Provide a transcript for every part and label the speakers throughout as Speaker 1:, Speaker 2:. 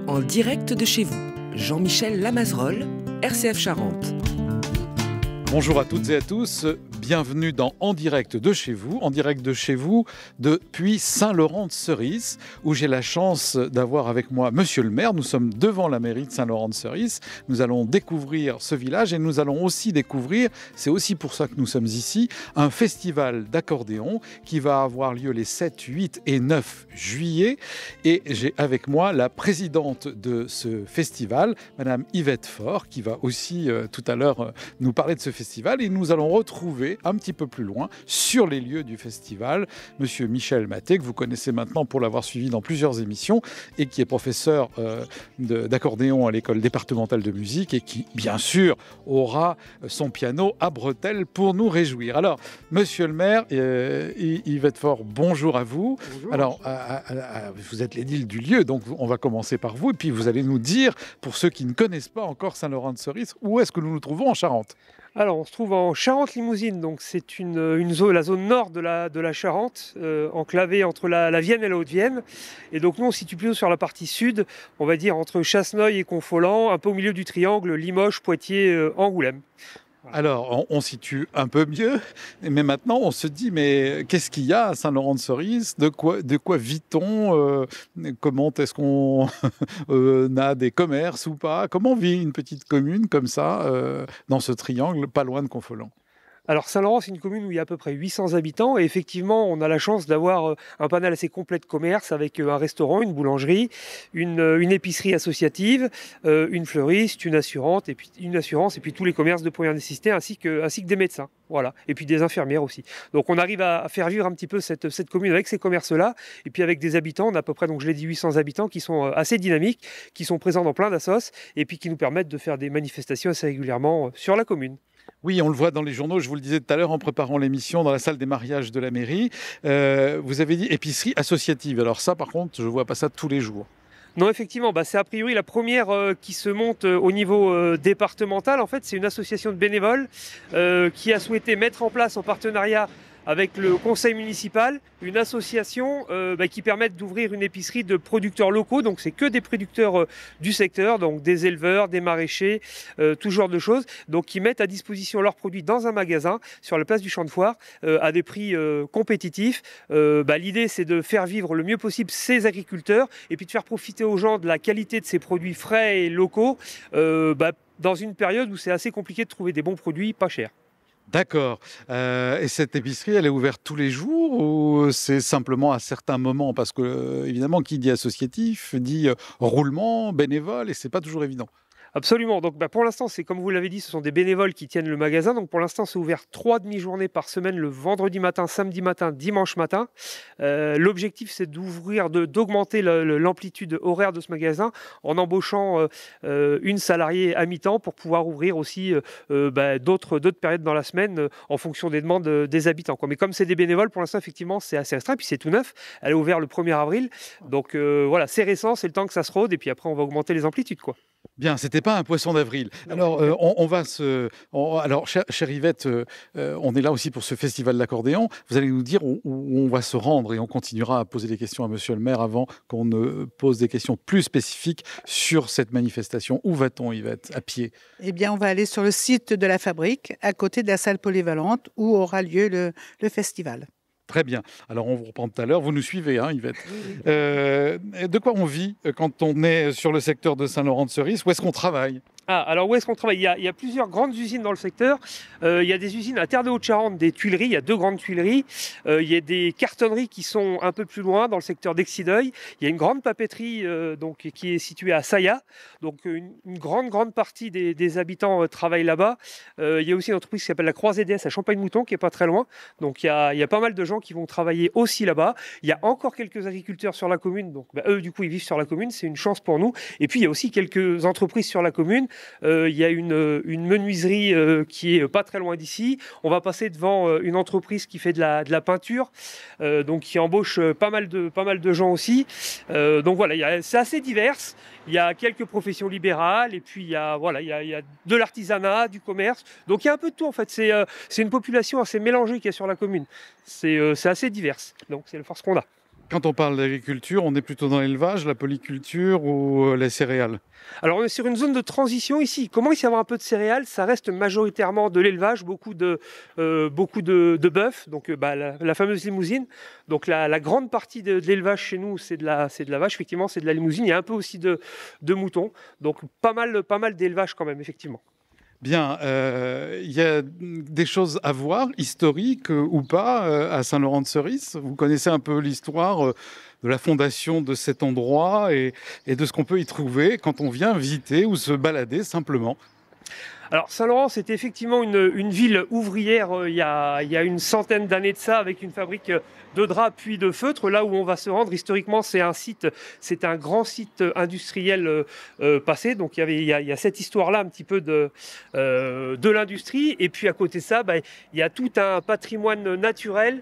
Speaker 1: En direct de chez vous, Jean-Michel Lamazerolle, RCF Charente.
Speaker 2: Bonjour à toutes et à tous, bienvenue dans En direct de chez vous depuis Saint-Laurent-de-Cerise, où j'ai la chance d'avoir avec moi Monsieur le maire. Nous sommes devant la mairie de Saint-Laurent-de-Cerise. Nous allons découvrir ce village et nous allons aussi découvrir, c'est aussi pour ça que nous sommes ici, un festival d'accordéon qui va avoir lieu les 7, 8 et 9 juillet. Et j'ai avec moi la présidente de ce festival, Madame Yvette Faure, qui va aussi tout à l'heure nous parler de ce festival. Et nous allons retrouver un petit peu plus loin, sur les lieux du festival, Monsieur Michel Maté, que vous connaissez maintenant pour l'avoir suivi dans plusieurs émissions et qui est professeur d'accordéon à l'école départementale de musique et qui, bien sûr, aura son piano à bretelles pour nous réjouir. Alors, Monsieur le maire, Yvette Faure, bonjour à vous. Bonjour. Alors, vous êtes l'édile du lieu, donc on va commencer par vous et puis vous allez nous dire, pour ceux qui ne connaissent pas encore Saint-Laurent-de-Cerise, où est-ce que nous nous trouvons en Charente ?
Speaker 3: Alors, on se trouve en Charente-Limousine, donc c'est la zone nord de la Charente, enclavée entre la Vienne et la Haute-Vienne. Et donc nous, on se situe plutôt sur la partie sud, on va dire entre Chasseneuil et Confolens, un peu au milieu du triangle Limoges, Poitiers, Angoulême.
Speaker 2: Alors, on situe un peu mieux, mais maintenant on se dit, mais qu'est-ce qu'il y a à Saint-Laurent-de-Cerise ? De quoi vit-on ? Comment est-ce qu'on a des commerces ou pas ? Comment vit une petite commune comme ça, dans ce triangle, pas loin de Confolens ?
Speaker 3: Alors Saint-Laurent, c'est une commune où il y a à peu près 800 habitants et effectivement, on a la chance d'avoir un panel assez complet de commerce avec un restaurant, une boulangerie, une épicerie associative, une fleuriste, une assurance et puis tous les commerces de première nécessité ainsi que des médecins. Voilà, et puis des infirmières aussi. Donc on arrive à faire vivre un petit peu cette commune avec ces commerces-là et puis avec des habitants, on a à peu près, donc je l'ai dit, 800 habitants qui sont assez dynamiques, qui sont présents dans plein d'assos et puis qui nous permettent de faire des manifestations assez régulièrement sur la commune.
Speaker 2: Oui, on le voit dans les journaux, je vous le disais tout à l'heure en préparant l'émission dans la salle des mariages de la mairie. Vous avez dit épicerie associative. Alors ça, par contre, je ne vois pas ça tous les jours.
Speaker 3: Non, effectivement, c'est a priori la première qui se monte au niveau départemental. En fait, c'est une association de bénévoles qui a souhaité mettre en place en partenariat avec le conseil municipal, une association qui permet d'ouvrir une épicerie de producteurs locaux. Donc c'est que des producteurs du secteur, donc des éleveurs, des maraîchers, tout genre de choses, donc qui mettent à disposition leurs produits dans un magasin sur la place du Champ de Foire à des prix compétitifs. L'idée, c'est de faire vivre le mieux possible ces agriculteurs et puis de faire profiter aux gens de la qualité de ces produits frais et locaux dans une période où c'est assez compliqué de trouver des bons produits pas chers.
Speaker 2: D'accord. Et cette épicerie, elle est ouverte tous les jours ou c'est simplement à certains moments ? Parce que, évidemment, qui dit associatif dit roulement, bénévole, et c'est pas toujours évident.
Speaker 3: Absolument. Donc pour l'instant, c'est comme vous l'avez dit, ce sont des bénévoles qui tiennent le magasin. Donc pour l'instant, c'est ouvert 3 demi-journées par semaine, le vendredi matin, samedi matin, dimanche matin. L'objectif, c'est d'augmenter l'amplitude horaire de ce magasin en embauchant une salariée à mi-temps pour pouvoir ouvrir aussi d'autres périodes dans la semaine en fonction des demandes des habitants, quoi. Mais comme c'est des bénévoles, pour l'instant, effectivement, c'est assez restreint. Puis c'est tout neuf. Elle est ouverte le 1er avril. Donc voilà, c'est récent, c'est le temps que ça se rôde. Et puis après, on va augmenter les amplitudes, quoi.
Speaker 2: Bien, c'était pas un poisson d'avril. Alors, alors, chère Yvette, on est là aussi pour ce festival d'accordéon. Vous allez nous dire où on va se rendre et on continuera à poser des questions à Monsieur le maire avant qu'on ne pose des questions plus spécifiques sur cette manifestation. Où va-t-on, Yvette, à pied ?
Speaker 4: Eh bien, on va aller sur le site de la fabrique, à côté de la salle polyvalente, où aura lieu le festival.
Speaker 2: Très bien. Alors, on vous reprend tout à l'heure. Vous nous suivez, hein, Yvette. De quoi on vit quand on est sur le secteur de Saint-Laurent-de-Cerise ? Où est-ce qu'on travaille ?
Speaker 3: Alors où est-ce qu'on travaille ? Il y a plusieurs grandes usines dans le secteur. Il y a des usines à Terre de Haute-Charente, des tuileries. Il y a 2 grandes tuileries. Il y a des cartonneries qui sont un peu plus loin dans le secteur d'Excideuil. Il y a une grande papeterie qui est située à Saya. Donc une grande partie des habitants travaillent là-bas. Il y a aussi une entreprise qui s'appelle la Croisée DS à Champagne-Mouton qui est pas très loin. Donc il y a pas mal de gens qui vont travailler aussi là-bas. Il y a encore quelques agriculteurs sur la commune. Donc eux, du coup, ils vivent sur la commune. C'est une chance pour nous. Et puis il y a aussi quelques entreprises sur la commune. Il y a une menuiserie qui est pas très loin d'ici. On va passer devant une entreprise qui fait de la peinture, donc qui embauche pas mal de gens aussi. Donc voilà, c'est assez divers. Il y a quelques professions libérales et puis il y a de l'artisanat, du commerce. Donc il y a un peu de tout en fait. C'est une population assez mélangée qu'il y a sur la commune. C'est assez divers. Donc c'est la force qu'on a.
Speaker 2: Quand on parle d'agriculture, on est plutôt dans l'élevage, la polyculture ou les céréales?
Speaker 3: Alors on est sur une zone de transition ici. Il commence à y avoir un peu de céréales, ça reste majoritairement de l'élevage, beaucoup de bœuf, donc la fameuse limousine. Donc la grande partie de l'élevage chez nous, c'est de la vache, effectivement, c'est de la limousine. Il y a un peu aussi de moutons, donc pas mal d'élevage quand même, effectivement.
Speaker 2: Bien, il y a des choses à voir, historiques ou pas, à Saint-Laurent-de-Cerise. Vous connaissez un peu l'histoire de la fondation de cet endroit et de ce qu'on peut y trouver quand on vient visiter ou se balader simplement.
Speaker 3: Alors Saint-Laurent, c'était effectivement une ville ouvrière il y a une centaine d'années de ça, avec une fabrique de draps puis de feutres. Là où on va se rendre, historiquement, c'est un grand site industriel passé. Donc il y a cette histoire-là un petit peu de l'industrie. Et puis à côté de ça, il y a tout un patrimoine naturel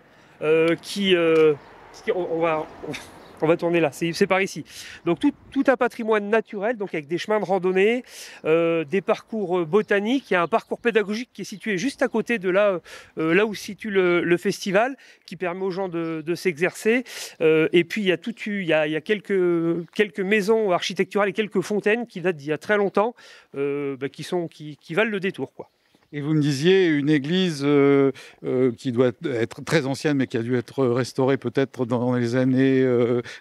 Speaker 3: on va tourner là, c'est par ici. Donc tout un patrimoine naturel, donc avec des chemins de randonnée, des parcours botaniques. Il y a un parcours pédagogique qui est situé juste à côté de là où se situe le festival, qui permet aux gens de s'exercer. Et puis il y a quelques maisons architecturales et quelques fontaines qui datent d'il y a très longtemps, qui valent le détour, quoi.
Speaker 2: Et vous me disiez une église qui doit être très ancienne, mais qui a dû être restaurée peut-être dans les années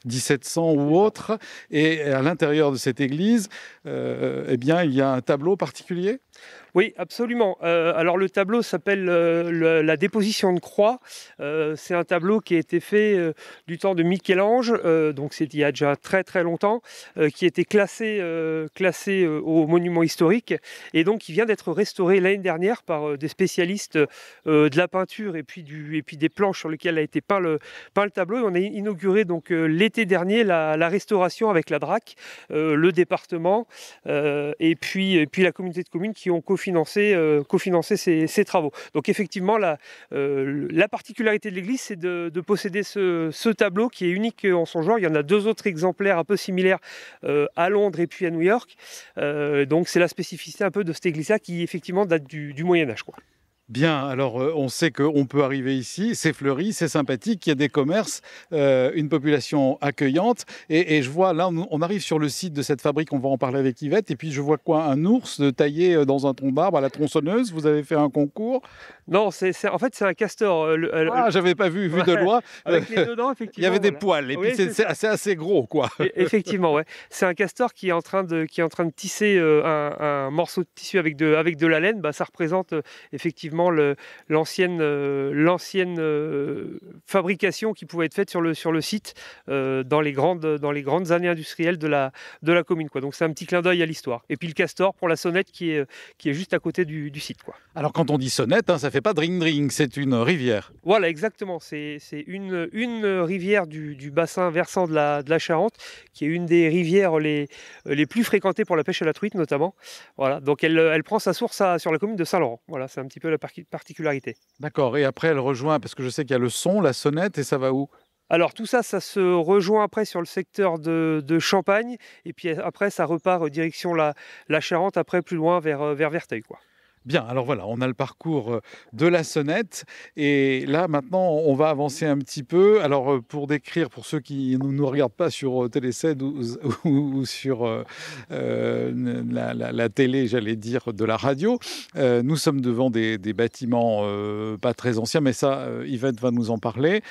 Speaker 2: 1700 ou autres. Et à l'intérieur de cette église, eh bien, il y a un tableau particulier?
Speaker 3: Oui, absolument. Alors le tableau s'appelle la déposition de croix. C'est un tableau qui a été fait du temps de Michel-Ange, donc c'est il y a déjà très très longtemps, qui a été classé au monument historique et donc qui vient d'être restauré l'année dernière par des spécialistes de la peinture et puis des planches sur lesquelles a été peint le tableau. Et on a inauguré donc l'été dernier la restauration avec la DRAC, le département et puis la communauté de communes qui ont cofinancé ces travaux. Donc effectivement, la particularité de l'église, c'est de posséder ce tableau qui est unique en son genre. Il y en a 2 autres exemplaires un peu similaires à Londres et puis à New York. Donc c'est la spécificité un peu de cette église-là qui effectivement date du Moyen-Âge, quoi.
Speaker 2: Bien, alors on sait qu'on peut arriver ici, c'est fleuri, c'est sympathique, il y a des commerces, une population accueillante. Et je vois, là, on arrive sur le site de cette fabrique, on va en parler avec Yvette. Et puis je vois quoi? Un ours taillé dans un tronc d'arbre à la tronçonneuse. Vous avez fait un concours?
Speaker 3: Non, en fait, c'est un castor.
Speaker 2: J'avais pas vu de loin.
Speaker 3: Avec les 2 dents, effectivement.
Speaker 2: Il y avait des poils, et puis
Speaker 3: oui,
Speaker 2: c'est assez gros, quoi.
Speaker 3: Effectivement, ouais. C'est un castor qui est en train de tisser un morceau de tissu avec de la laine. Ça représente effectivement l'ancienne fabrication qui pouvait être faite sur le site dans les grandes années industrielles de la commune, quoi. Donc c'est un petit clin d'œil à l'histoire. Et puis le castor pour la sonnette qui est juste à côté du site, quoi.
Speaker 2: Alors quand on dit sonnette, ça fait pas dring-dring, c'est une rivière.
Speaker 3: Voilà, exactement. C'est une rivière du bassin versant de la Charente, qui est une des rivières les plus fréquentées pour la pêche à la truite notamment. Voilà, donc elle prend sa source sur la commune de Saint-Laurent. Voilà, c'est un petit peu la particularité.
Speaker 2: D'accord, et après elle rejoint, parce que je sais qu'il y a le son, la sonnette, et ça va où?
Speaker 3: Alors tout ça se rejoint après sur le secteur de Champagne, et puis après ça repart direction la Charente, après plus loin vers Verteuil, quoi.
Speaker 2: Bien, alors voilà, on a le parcours de la sonnette et là maintenant on va avancer un petit peu. Alors pour décrire, pour ceux qui ne nous regardent pas sur Télé7 ou sur la télé, j'allais dire, de la radio, nous sommes devant des bâtiments pas très anciens, mais ça Yvette va nous en parler,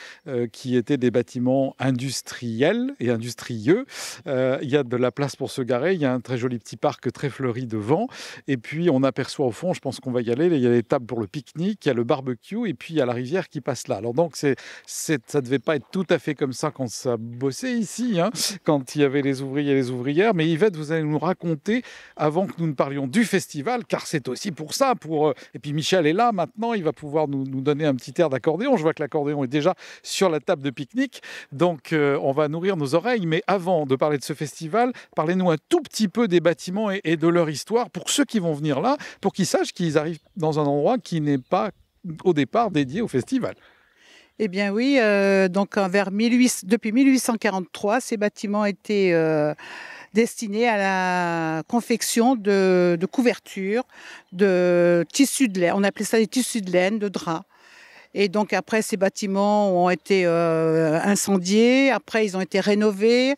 Speaker 2: qui étaient des bâtiments industriels et industrieux. Il y a de la place pour se garer, il y a un très joli petit parc très fleuri devant et puis on aperçoit au fond, je pense qu'on va y aller. Il y a les tables pour le pique-nique, il y a le barbecue et puis il y a la rivière qui passe là. Alors donc ça devait pas être tout à fait comme ça quand ça bossait ici, hein, quand il y avait les ouvriers et les ouvrières. Mais Yvette, vous allez nous raconter, avant que nous ne parlions du festival, car c'est aussi pour ça. Et puis Michel est là maintenant, il va pouvoir nous donner un petit air d'accordéon. Je vois que l'accordéon est déjà sur la table de pique-nique. Donc on va nourrir nos oreilles. Mais avant de parler de ce festival, parlez-nous un tout petit peu des bâtiments et de leur histoire pour ceux qui vont venir là, pour qu'ils sachent qu'ils arrivent dans un endroit qui n'est pas au départ dédié au festival.
Speaker 4: Eh bien oui, donc depuis 1843, ces bâtiments étaient destinés à la confection de couvertures, de tissus de laine. On appelait ça des tissus de laine, de drap. Et donc après, ces bâtiments ont été incendiés. Après, ils ont été rénovés.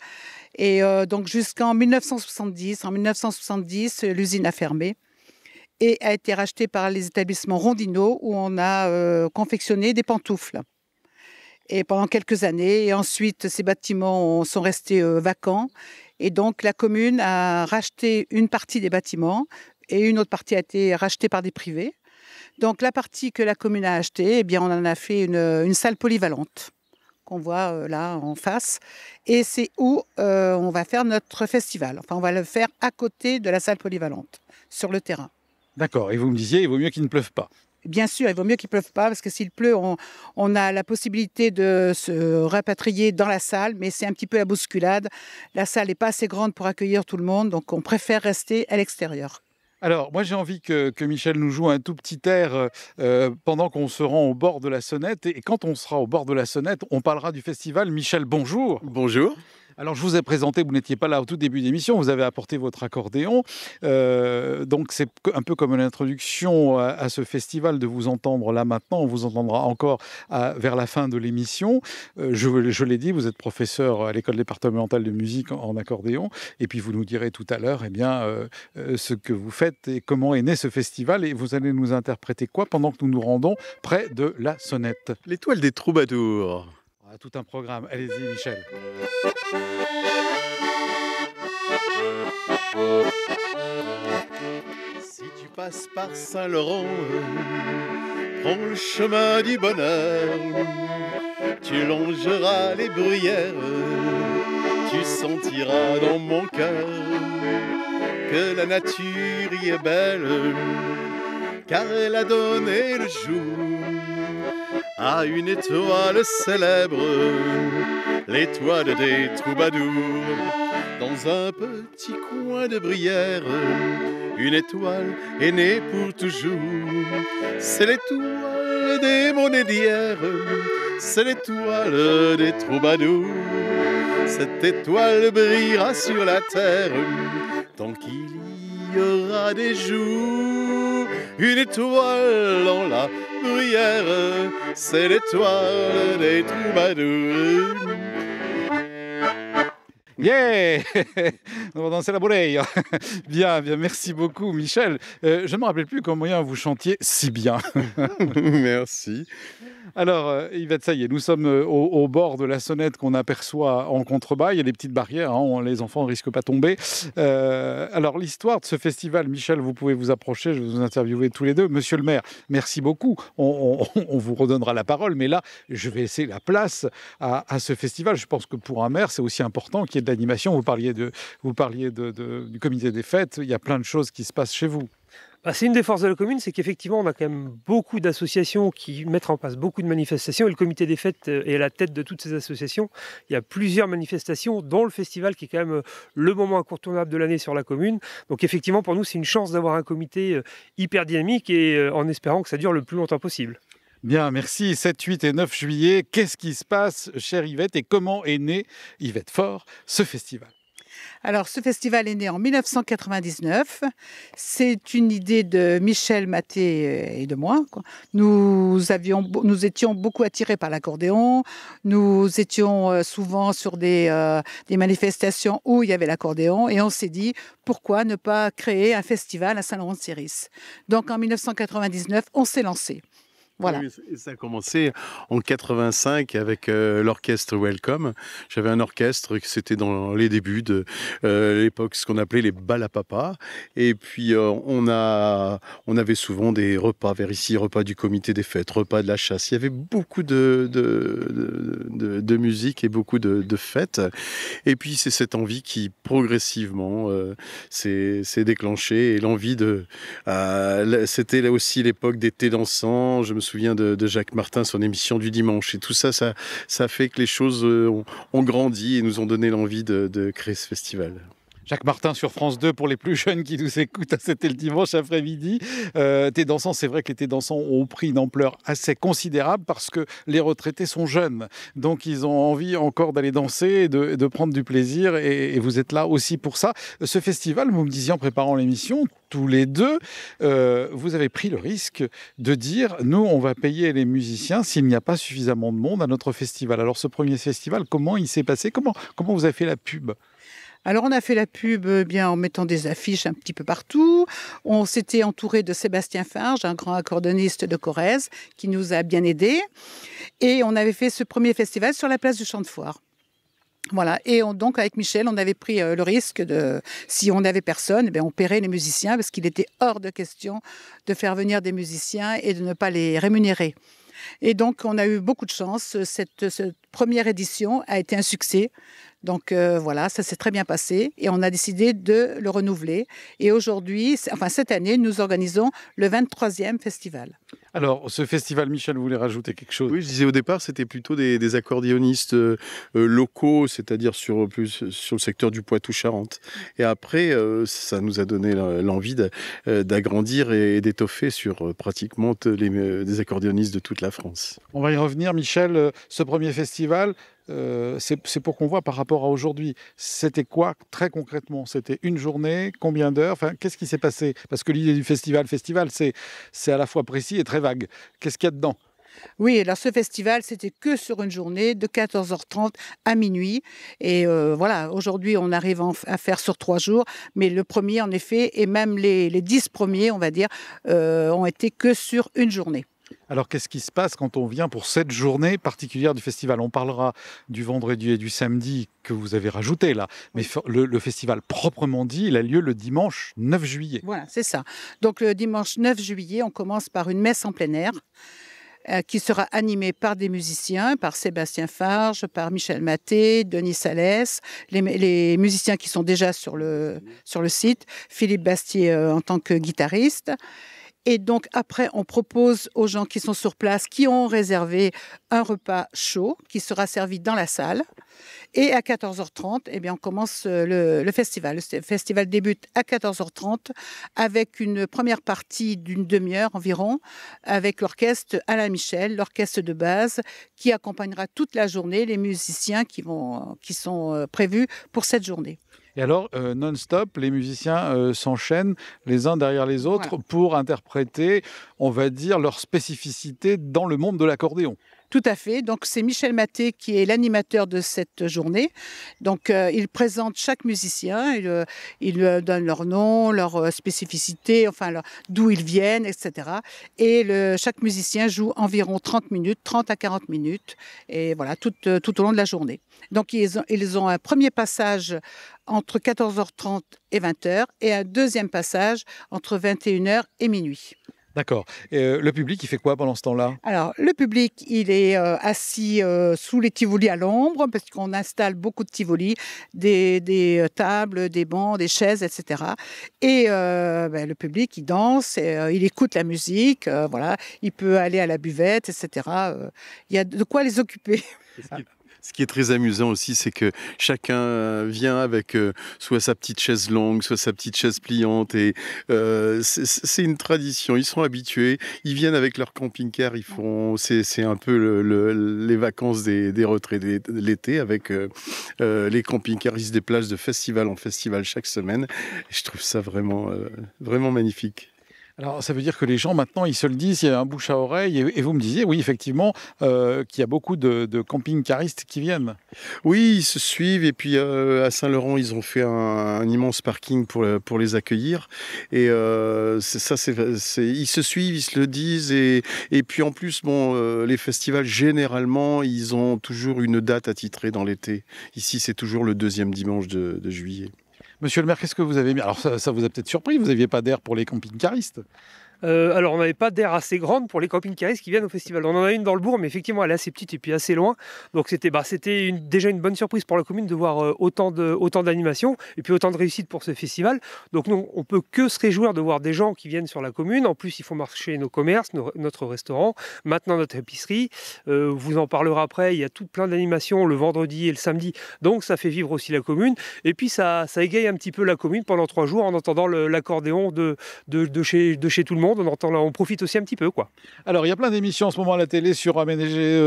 Speaker 4: Et donc jusqu'en 1970. En 1970, l'usine a fermé et a été rachetée par les établissements Rondino où on a confectionné des pantoufles. Et pendant quelques années. Et ensuite, ces bâtiments sont restés vacants. Et donc, la commune a racheté une partie des bâtiments et une autre partie a été rachetée par des privés. Donc, la partie que la commune a achetée, eh bien, on en a fait une salle polyvalente qu'on voit là en face. Et c'est où on va faire notre festival. Enfin, on va le faire à côté de la salle polyvalente, sur le terrain.
Speaker 2: D'accord. Et vous me disiez, il vaut mieux qu'il ne pleuve pas.
Speaker 4: Bien sûr, il vaut mieux qu'il ne pleuve pas parce que s'il pleut, on a la possibilité de se rapatrier dans la salle, mais c'est un petit peu la bousculade. La salle n'est pas assez grande pour accueillir tout le monde, donc on préfère rester à l'extérieur.
Speaker 2: Alors, moi j'ai envie que Michel nous joue un tout petit air pendant qu'on se rend au bord de la Sonnette. Et quand on sera au bord de la Sonnette, on parlera du festival. Michel, bonjour.
Speaker 5: Bonjour.
Speaker 2: Alors, je vous ai présenté, vous n'étiez pas là au tout début d'émission, vous avez apporté votre accordéon. Donc, c'est un peu comme une introduction à ce festival de vous entendre là maintenant. On vous entendra encore vers la fin de l'émission. Je l'ai dit, vous êtes professeur à l'école départementale de musique en accordéon. Et puis, vous nous direz tout à l'heure ce que vous faites et comment est né ce festival. Et vous allez nous interpréter quoi pendant que nous nous rendons près de la Sonnette?
Speaker 5: L'étoile des troubadours.
Speaker 2: Tout un programme. Allez-y, Michel.
Speaker 5: Si tu passes par Saint-Laurent, prends le chemin du bonheur. Tu longeras les bruyères, tu sentiras dans mon cœur que la nature y est belle, car elle a donné le jour à une étoile célèbre, l'étoile des troubadours. Dans un petit coin de Brière, une étoile est née pour toujours. C'est l'étoile des monnaies d'hier, c'est l'étoile des troubadours. Cette étoile brillera sur la terre tant qu'il y aura des jours. Une étoile en la bruyère, c'est l'étoile des troubadours.
Speaker 2: Yeah. On va danser la bourreille. Bien, merci beaucoup, Michel. Je ne me rappelle plus comment vous chantiez si bien.
Speaker 5: Merci.
Speaker 2: Alors, Yvette, ça y est, nous sommes au bord de la Sonnette qu'on aperçoit en contrebas. Il y a des petites barrières, les enfants ne risquent pas de tomber. Alors, l'histoire de ce festival, Michel, vous pouvez vous approcher, je vais vous interviewer tous les deux. Monsieur le maire, merci beaucoup. On vous redonnera la parole, mais là, je vais laisser la place à ce festival. Je pense que pour un maire, c'est aussi important qu'il y ait de l'animation. Vous parliez du comité des fêtes. Il y a plein de choses qui se passent chez vous.
Speaker 3: C'est une des forces de la commune, c'est qu'effectivement, on a quand même beaucoup d'associations qui mettent en place beaucoup de manifestations. Et le comité des fêtes est à la tête de toutes ces associations. Il y a plusieurs manifestations, dont le festival, qui est quand même le moment incontournable de l'année sur la commune. Donc effectivement, pour nous, c'est une chance d'avoir un comité hyper dynamique et en espérant que ça dure le plus longtemps possible.
Speaker 2: Bien, merci. 7, 8 et 9 juillet, qu'est-ce qui se passe, chère Yvette, et comment est né, Yvette Faure, ce festival?
Speaker 4: Alors, ce festival est né en 1999. C'est une idée de Michel Maté et de moi. Nous étions beaucoup attirés par l'accordéon. Nous étions souvent sur des manifestations où il y avait l'accordéon. Et on s'est dit, pourquoi ne pas créer un festival à Saint-Laurent-de-Sérisse? Donc, en 1999, on s'est lancé. Voilà.
Speaker 5: Oui, ça a commencé en 85 avec l'orchestre Welcome. J'avais un orchestre qui c'était dans les débuts de l'époque, ce qu'on appelait les bals à papa. Et puis on avait souvent des repas vers ici, repas du comité des fêtes, repas de la chasse. Il y avait beaucoup de musique et beaucoup de fêtes. Et puis c'est cette envie qui progressivement s'est déclenchée. Et l'envie c'était là aussi l'époque des thés dansants. Je me souviens de Jacques Martin, son émission du dimanche. Et tout ça fait que les choses ont grandi et nous ont donné l'envie de créer ce festival.
Speaker 2: Jacques Martin sur France 2 pour les plus jeunes qui nous écoutent, c'était le dimanche après-midi. Thé dansants, c'est vrai que les thés dansants ont pris une ampleur assez considérable parce que les retraités sont jeunes. Donc ils ont envie encore d'aller danser et de prendre du plaisir et vous êtes là aussi pour ça. Ce festival, vous me disiez en préparant l'émission, tous les deux, vous avez pris le risque de dire nous, on va payer les musiciens s'il n'y a pas suffisamment de monde à notre festival. Alors ce premier festival, comment il s'est passé? Comment vous avez fait la pub?
Speaker 4: Alors, on a fait la pub bien en mettant des affiches un petit peu partout. On s'était entouré de Sébastien Farge, un grand accordéoniste de Corrèze, qui nous a bien aidés. Et on avait fait ce premier festival sur la place du Champ de Foire. Voilà. Et donc, avec Michel, on avait pris le risque de, si on n'avait personne, on paierait les musiciens parce qu'il était hors de question de faire venir des musiciens et de ne pas les rémunérer. Et donc, on a eu beaucoup de chance. Cette première édition a été un succès. Donc voilà, ça s'est très bien passé et on a décidé de le renouveler. Et aujourd'hui, cette année, nous organisons le 23e festival.
Speaker 2: Alors, ce festival, Michel, vous voulez rajouter quelque chose?
Speaker 5: Oui, je disais au départ, c'était plutôt des accordéonistes locaux, c'est-à-dire sur le secteur du Poitou-Charentes. Et après, ça nous a donné l'envie d'agrandir et d'étoffer sur pratiquement des accordéonistes de toute la France.
Speaker 2: On va y revenir, Michel. Ce premier festival, c'est pour qu'on voit par rapport à aujourd'hui. C'était quoi très concrètement? C'était une journée, combien d'heures? Enfin, qu'est-ce qui s'est passé? Parce que l'idée du festival, c'est à la fois précis et très vague. Qu'est-ce qu'il y a dedans?
Speaker 4: Oui, alors ce festival, c'était que sur une journée de 14h30 à minuit. Et voilà, aujourd'hui, on arrive à faire sur 3 jours. Mais le premier, en effet, et même les 10 premiers, on va dire, ont été que sur une journée.
Speaker 2: Alors, qu'est-ce qui se passe quand on vient pour cette journée particulière du festival? On parlera du vendredi et du samedi que vous avez rajouté là. Mais le festival proprement dit, il a lieu le dimanche 9 juillet.
Speaker 4: Voilà, c'est ça. Donc, le dimanche 9 juillet, on commence par une messe en plein air qui sera animée par des musiciens, par Sébastien Farge, par Michel Maté, Denis Salès, les musiciens qui sont déjà sur le site, Philippe Bastier en tant que guitariste. Et donc, après, on propose aux gens qui sont sur place, qui ont réservé un repas chaud qui sera servi dans la salle. Et à 14h30, on commence le festival. Le festival débute à 14h30 avec une première partie d'une demi-heure environ, avec l'orchestre Alain Michel, l'orchestre de base, qui accompagnera toute la journée les musiciens qui sont prévus pour cette journée.
Speaker 2: Et alors, non-stop, les musiciens s'enchaînent les uns derrière les autres pour interpréter, on va dire, leur spécificité dans le monde de l'accordéon.
Speaker 4: Tout à fait. Donc, c'est Michel Maté qui est l'animateur de cette journée. Donc, il présente chaque musicien, il donne leur nom, leur spécificité, d'où ils viennent, etc. Et chaque musicien joue environ 30 minutes, 30 à 40 minutes, et voilà, tout au long de la journée. Donc, ils ont un premier passage entre 14h30 et 20h et un deuxième passage entre 21h et minuit.
Speaker 2: D'accord. Et le public, il fait quoi pendant ce temps-là?
Speaker 4: Alors, le public, il est assis sous les tivolis à l'ombre, parce qu'on installe beaucoup de tivolis, des tables, des bancs, des chaises, etc. Et le public, il danse, il écoute la musique, voilà. Il peut aller à la buvette, etc. Il y a de quoi les occuper.
Speaker 5: Ce qui est très amusant aussi, c'est que chacun vient avec soit sa petite chaise longue, soit sa petite chaise pliante. Et c'est une tradition. Ils sont habitués. Ils viennent avec leur camping-car. C'est un peu les vacances des retraités de l'été avec les camping-cars. Ils se déplacent de festival en festival chaque semaine. Et je trouve ça vraiment, vraiment magnifique.
Speaker 2: Alors, ça veut dire que les gens, maintenant, ils se le disent, il y a un bouche à oreille. Et vous me disiez, oui, effectivement, qu'il y a beaucoup de camping-caristes qui viennent.
Speaker 5: Oui, ils se suivent. Et puis, à Saint-Laurent, ils ont fait un immense parking pour les accueillir. Et ils se suivent, ils se le disent. Et puis, en plus, les festivals, généralement, ils ont toujours une date attitrée dans l'été. Ici, c'est toujours le 2e dimanche de juillet.
Speaker 2: Monsieur le maire, qu'est-ce que vous avez mis? Alors ça vous a peut-être surpris, vous n'aviez pas d'air pour les camping-caristes?
Speaker 3: Alors, on n'avait pas d'aire assez grande pour les camping-caristes qui viennent au festival. On en a une dans le bourg, mais effectivement, elle est assez petite et puis assez loin. Donc, c'était déjà une bonne surprise pour la commune de voir autant d'animations et puis autant de réussite pour ce festival. Donc, nous, on peut que se réjouir de voir des gens qui viennent sur la commune. En plus, il faut marcher nos commerces, notre restaurant, maintenant notre épicerie. Vous en parlerez après. Il y a tout plein d'animations le vendredi et le samedi. Donc, ça fait vivre aussi la commune. Et puis, ça égaye un petit peu la commune pendant 3 jours en entendant l'accordéon de chez tout le monde. On profite aussi un petit peu, quoi.
Speaker 2: Alors, il y a plein d'émissions en ce moment à la télé sur aménager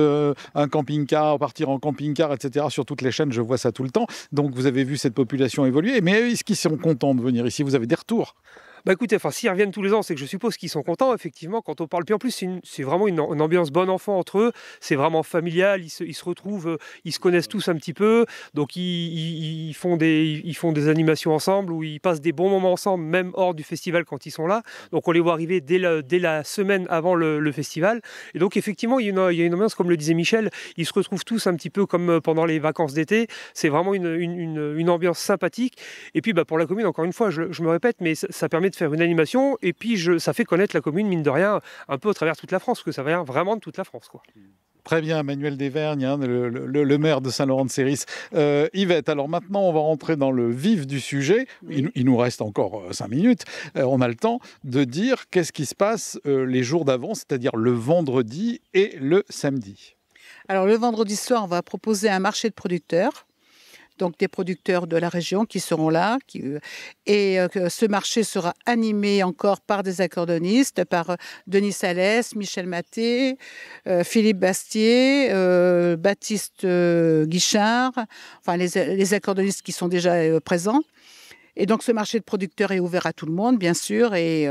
Speaker 2: un camping-car, partir en camping-car, etc. Sur toutes les chaînes, je vois ça tout le temps. Donc, vous avez vu cette population évoluer. Mais est-ce qu'ils sont contents de venir ici? Vous avez des retours?
Speaker 3: Écoutez, s'ils reviennent tous les ans, c'est que je suppose qu'ils sont contents, effectivement, quand on parle. Puis en plus, c'est vraiment une ambiance bon enfant entre eux. C'est vraiment familial, ils se retrouvent, ils se connaissent tous un petit peu. Donc, ils font des animations ensemble, où ils passent des bons moments ensemble, même hors du festival quand ils sont là. Donc, on les voit arriver dès la semaine avant le festival. Et donc, effectivement, il y a une ambiance, comme le disait Michel, ils se retrouvent tous un petit peu comme pendant les vacances d'été. C'est vraiment une ambiance sympathique. Et puis, pour la commune, encore une fois, je me répète, mais ça permet de faire une animation et puis ça fait connaître la commune, mine de rien, un peu au travers toute la France, parce que ça vient vraiment de toute la France, quoi.
Speaker 2: Très bien, Manuel Desvergnes, le maire de Saint-Laurent-de-Sérisse. Yvette, alors maintenant, on va rentrer dans le vif du sujet. Il nous reste encore 5 minutes. On a le temps de dire qu'est-ce qui se passe les jours d'avant, c'est-à-dire le vendredi et le samedi.
Speaker 4: Alors, le vendredi soir, on va proposer un marché de producteurs. Donc des producteurs de la région qui seront là. Ce marché sera animé encore par des accordéonistes, par Denis Salès, Michel Maté, Philippe Bastier, Baptiste Guichard, enfin les accordéonistes qui sont déjà présents. Et donc, ce marché de producteurs est ouvert à tout le monde, bien sûr. Et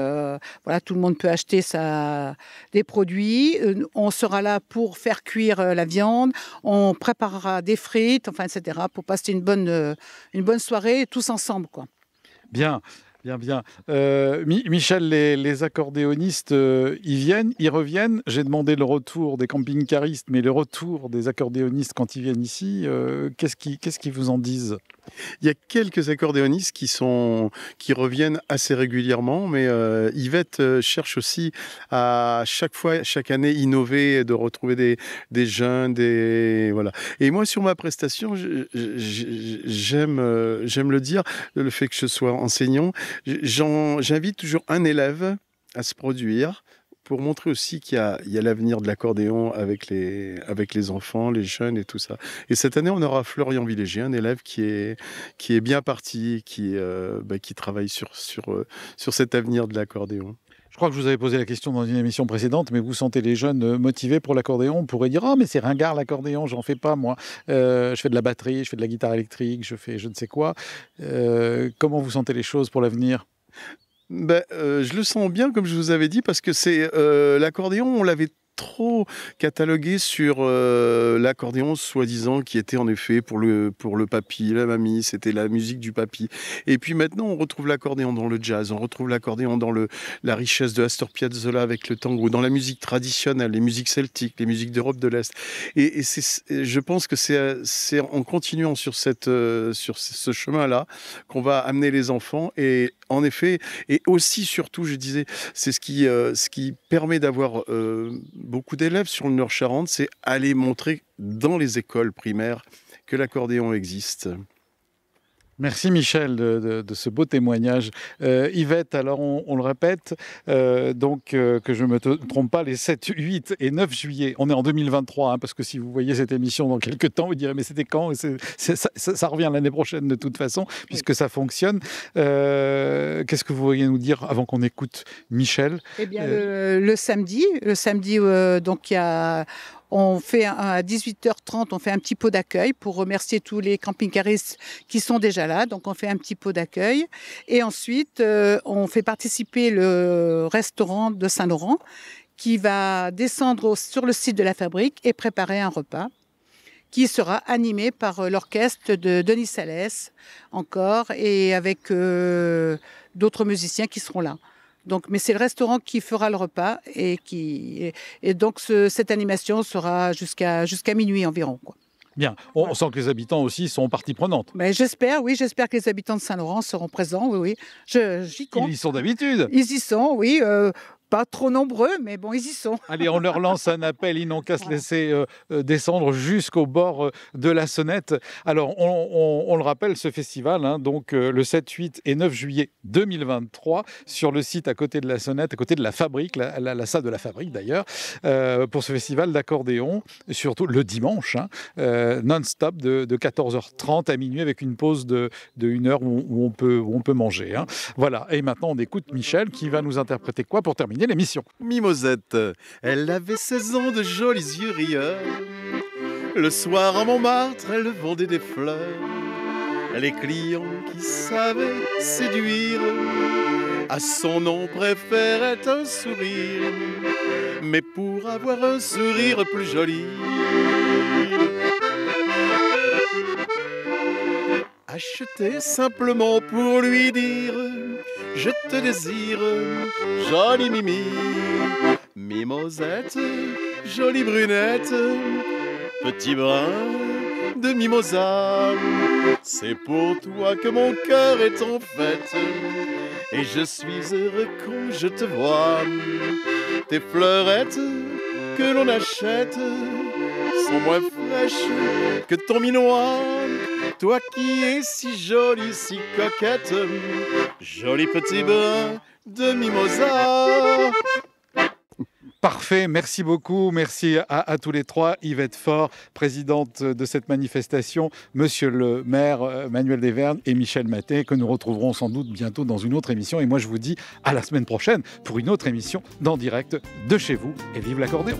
Speaker 4: voilà, tout le monde peut acheter des produits. On sera là pour faire cuire la viande. On préparera des frites, enfin, etc. pour passer une bonne soirée tous ensemble, quoi.
Speaker 2: Bien. Bien. Michel, les accordéonistes, ils viennent, ils reviennent. J'ai demandé le retour des camping-caristes, mais le retour des accordéonistes quand ils viennent ici, qu'est-ce qu'ils vous en disent?
Speaker 5: Il y a quelques accordéonistes qui reviennent assez régulièrement, mais Yvette cherche aussi à chaque année, innover, de retrouver des jeunes, voilà. Et moi, sur ma prestation, j'aime le dire, le fait que je sois enseignant, j'invite toujours un élève à se produire, pour montrer aussi qu'il y a l'avenir de l'accordéon avec les enfants, les jeunes et tout ça. Et cette année, on aura Florian Villégier, un élève qui est bien parti, qui travaille sur cet avenir de l'accordéon.
Speaker 2: Je crois que je vous avais posé la question dans une émission précédente, mais vous sentez les jeunes motivés pour l'accordéon? On pourrait dire « Ah, mais c'est ringard l'accordéon, j'en fais pas moi. Je fais de la batterie, je fais de la guitare électrique, je fais je ne sais quoi. » Comment vous sentez les choses pour l'avenir?
Speaker 5: Je le sens bien, comme je vous avais dit, parce que c'est l'accordéon, on l'avait trop catalogué sur l'accordéon soi-disant qui était en effet pour le papy, la mamie, c'était la musique du papy. Et puis maintenant on retrouve l'accordéon dans le jazz, on retrouve l'accordéon dans la richesse de Astor Piazzolla avec le tango, dans la musique traditionnelle, les musiques celtiques, les musiques d'Europe de l'Est. Et je pense que c'est en continuant sur ce chemin-là qu'on va amener les enfants. Et en effet, et aussi surtout, je disais, c'est ce qui permet d'avoir beaucoup d'élèves sur le Nord-Charente, c'est aller montrer dans les écoles primaires que l'accordéon existe.
Speaker 2: Merci Michel de ce beau témoignage. Yvette, alors on le répète, que je ne me trompe pas, les 7, 8 et 9 juillet, on est en 2023, parce que si vous voyez cette émission dans quelques temps, vous direz mais c'était quand? Ça revient l'année prochaine de toute façon, puisque ça fonctionne. Qu'est-ce que vous pourriez nous dire avant qu'on écoute Michel?
Speaker 4: Eh bien, le samedi, donc il y a... On fait à 18h30, on fait un petit pot d'accueil pour remercier tous les camping-caristes qui sont déjà là. Donc, on fait un petit pot d'accueil. Et ensuite, on fait participer le restaurant de Saint-Laurent qui va descendre sur le site de la fabrique et préparer un repas qui sera animé par l'orchestre de Denis Salès encore et avec d'autres musiciens qui seront là. Donc, mais c'est le restaurant qui fera le repas et donc cette animation sera jusqu'à minuit environ, quoi.
Speaker 2: Bien, on sent que les habitants aussi sont partie prenante.
Speaker 4: Mais j'espère que les habitants de Saint-Laurent seront présents, oui. J'y compte.
Speaker 2: Ils y sont d'habitude.
Speaker 4: Ils y sont, oui. Pas trop nombreux, mais bon, ils y sont.
Speaker 2: Allez, on leur lance un appel, ils n'ont qu'à se laisser descendre jusqu'au bord de la Sonnette. Alors, on le rappelle, ce festival, donc le 7, 8 et 9 juillet 2023, sur le site à côté de la Sonnette, à côté de la Fabrique, la salle de la Fabrique d'ailleurs, pour ce festival d'accordéon, surtout le dimanche, non-stop de 14h30 à minuit avec une pause de 1 heure où on peut manger. Voilà, et maintenant on écoute Michel qui va nous interpréter quoi pour terminer l'émission.
Speaker 5: Mimosette, elle avait 16 ans, de jolis yeux rieurs. Le soir à Montmartre, elle vendait des fleurs. Les clients qui savaient séduire, à son nom préféraient un sourire. Mais pour avoir un sourire plus joli, acheter simplement pour lui dire: je te désire, jolie Mimi. Mimosette, jolie brunette, petit brin de mimosa. C'est pour toi que mon cœur est en fête, et je suis heureux quand je te vois. Tes fleurettes que l'on achète sont moins fraîches que ton minois. Toi qui es si jolie, si coquette, joli petit brin de mimosa.
Speaker 2: Parfait, merci beaucoup, merci à tous les trois. Yvette Faure, présidente de cette manifestation, monsieur le maire Manuel Desvergnes et Michel Mathé, que nous retrouverons sans doute bientôt dans une autre émission. Et moi je vous dis à la semaine prochaine pour une autre émission d'En Direct de chez vous, et vive l'accordéon.